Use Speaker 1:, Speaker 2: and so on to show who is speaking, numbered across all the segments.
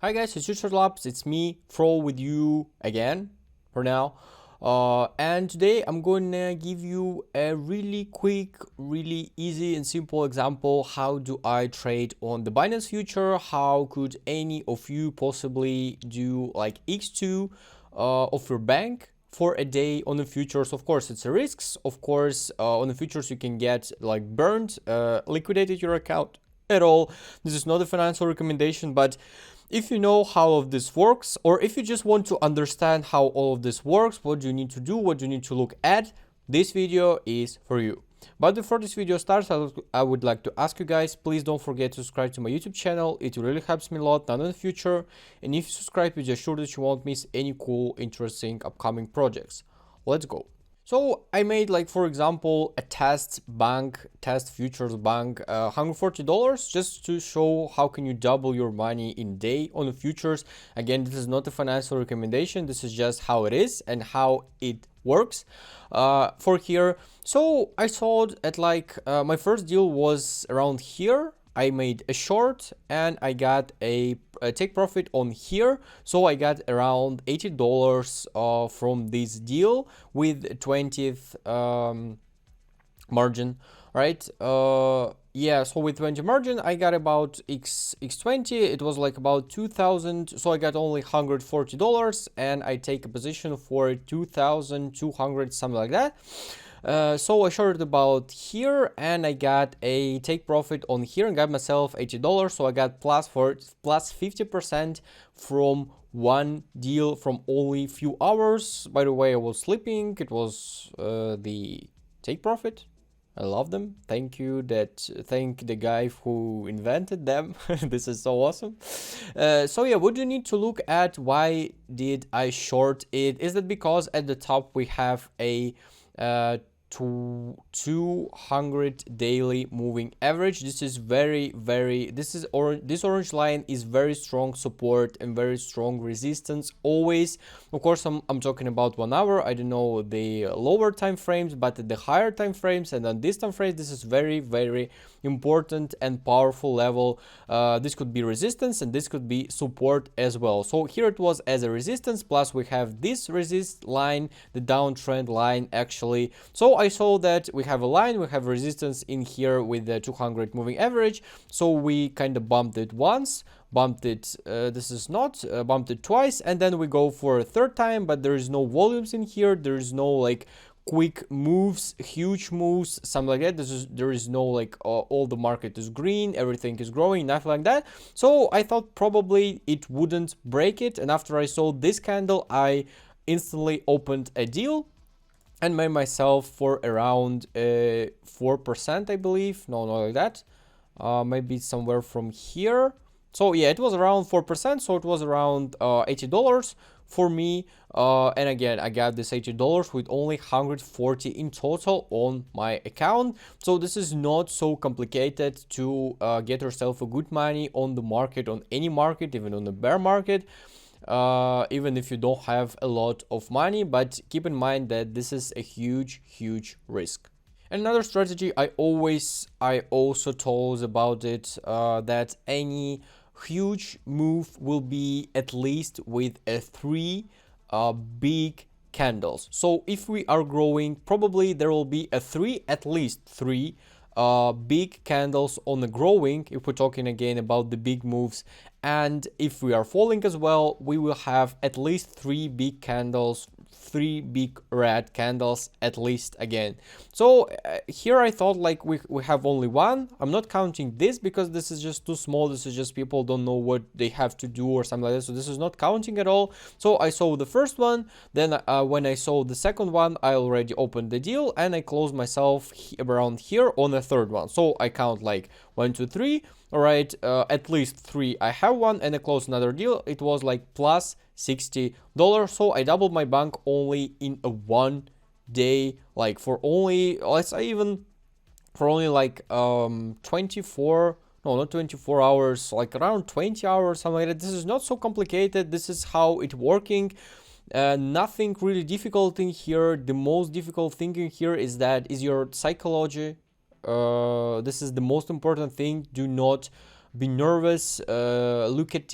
Speaker 1: Hi guys, it's Future Labs. It's me, Fro, with you again for now. And today I'm going to give you a really quick, really easy and simple example. How do I trade on the Binance future? How could any of you possibly do like X2 of your bank for a day on the futures? Of course, it's a risks. Of course, on the futures you can get like burned, liquidated your account at all. This is not a financial recommendation, but if you know how all of this works, or if you just want to understand how all of this works, what do you need to do, what do you need to look at, this video is for you. But before this video starts, I would like to ask you guys, please don't forget to subscribe to my YouTube channel. It really helps me a lot now in the future. And if you subscribe, you just sure that you won't miss any cool, interesting upcoming projects. Let's go. So I made, like, for example, a test futures bank, $140 just to show how can you double your money in day on the futures. Again, this is not a financial recommendation. This is just how it is and how it works for here. So I sold at like my first deal was around here. I made a short and I got a take profit on here. So I got around $80 from this deal with 20th margin, right? Yeah, so with 20 margin I got about x20. It was like about 2000, so I got only $140 and I take a position for 2200, something like that. So I shorted about here and I got a take profit on here and got myself $80. So I got plus 50% from one deal from only few hours. By the way, I was sleeping. It was the take profit. I love them. Thank the guy who invented them. This is so awesome. So yeah, what do you need to look at? Why did I short it? Is that because at the top we have a 200 daily moving average. This is this orange line is very strong support and very strong resistance always. Of course, I'm talking about 1 hour. I don't know the lower time frames, but the higher time frames and on this time frame, this is very important and powerful level. This could be resistance and this could be support as well. So here it was as a resistance, plus we have this resist line, the downtrend line actually. So I saw that we have a line, we have resistance in here with the 200 moving average. So we kind of bumped it once, bumped it bumped it twice, and then we go for a third time, but there is no volumes in here. There is no like quick moves, huge moves, something like that. There is no like all the market is green, everything is growing, nothing like that. So I thought probably it wouldn't break it, and after I saw this candle, I instantly opened a deal and made myself for around 4%, I believe. No, not like that. Maybe somewhere from here. So yeah, it was around 4%. So it was around $80 for me. And again, I got this $80 with only 140 in total on my account. So this is not so complicated to get yourself a good money on the market, on any market, even on the bear market. Even if you don't have a lot of money, but keep in mind that this is a huge risk. Another strategy I also told about it, that any huge move will be at least with a 3 big candles. So if we are growing, probably there will be at least three big candles on the growing, if we're talking again about the big moves. And if we are falling as well, we will have at least 3 big candles, 3 big red candles at least again. So here I thought like we have only one. I'm not counting this because this is just too small. This is just people don't know what they have to do or something like that. So this is not counting at all. So I saw the first one. Then when I saw the second one, I already opened the deal and I closed myself around here on the third one. So I count like 1, 2, 3. All right, at least 3 I have one, and I closed another deal. It was like plus $60. So I doubled my bank only in a 1 day, like for only, let's say even for only like 24, no, not 24 hours, like around 20 hours, something like that. This is not so complicated. This is how it's working. Nothing really difficult in here. The most difficult thing in here is your psychology. This is the most important thing. Do not be nervous, look at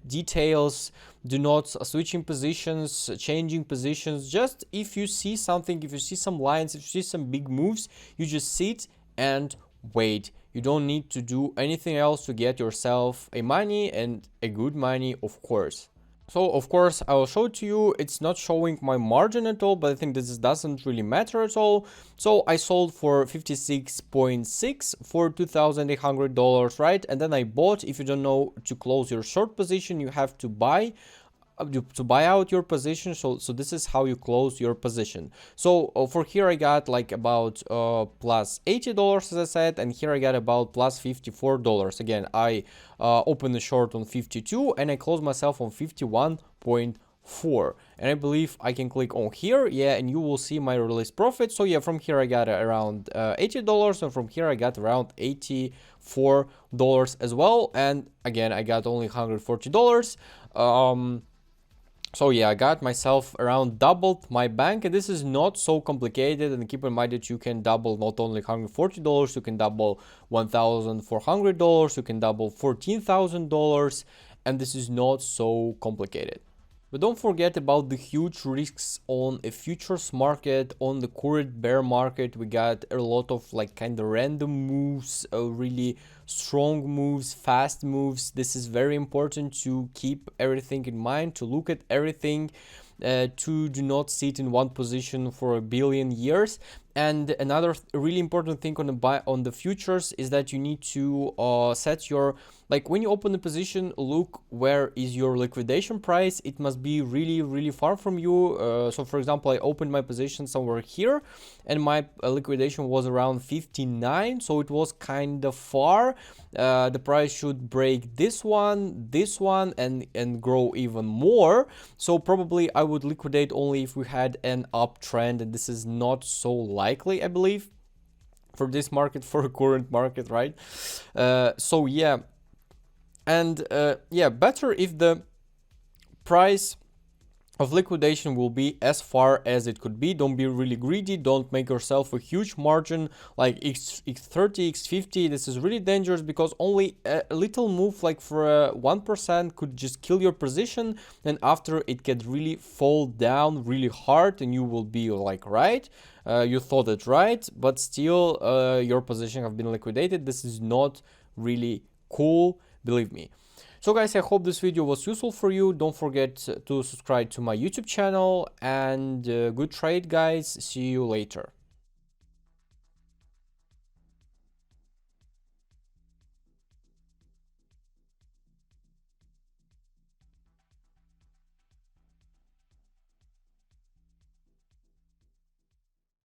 Speaker 1: details, do not switching positions, changing positions. Just if you see something, if you see some lines, if you see some big moves, you just sit and wait. You don't need to do anything else to get yourself a money, and a good money, of course. So of course I will show it to you. It's not showing my margin at all, but I think this doesn't really matter at all. So I sold for 56.6 for $2,800, right? And then I bought. If you don't know, to close your short position, you have to buy out your position. So this is how you close your position. So for here I got like about plus $80, as I said, and here I got about plus $54. Again, I opened the short on 52 and I closed myself on 51.4, and I believe I can click on here, yeah, and you will see my release profit. So yeah, from here I got around $80, and from here I got around $84 as well, and again I got only $140. So yeah, I got myself around doubled my bank, and this is not so complicated. And keep in mind that you can double not only $140, you can double $1,400, you can double $14,000, and this is not so complicated. But don't forget about the huge risks on a futures market. On the current bear market, we got a lot of like kind of random moves, really strong moves, fast moves. This is very important to keep everything in mind, to look at everything, to do not sit in one position for a billion years. And another really important thing on the futures is that you need to set your, like when you open the position, look where is your liquidation price. It must be really far from you. So for example, I opened my position somewhere here and my liquidation was around 59, so it was kind of far. The price should break this one, and grow even more. So probably I would liquidate only if we had an uptrend, and this is not so likely, I believe, for this market, for current market, right? So yeah, and yeah, better if the price of liquidation will be as far as it could be. Don't be really greedy. Don't make yourself a huge margin like X30, X50. This is really dangerous because only a little move like for 1% could just kill your position, and after it can really fall down really hard, and you will be like, right, you thought it right, but still your position have been liquidated. This is not really cool, believe me. So guys, I hope this video was useful for you. Don't forget to subscribe to my YouTube channel, and good trade, guys. See you later.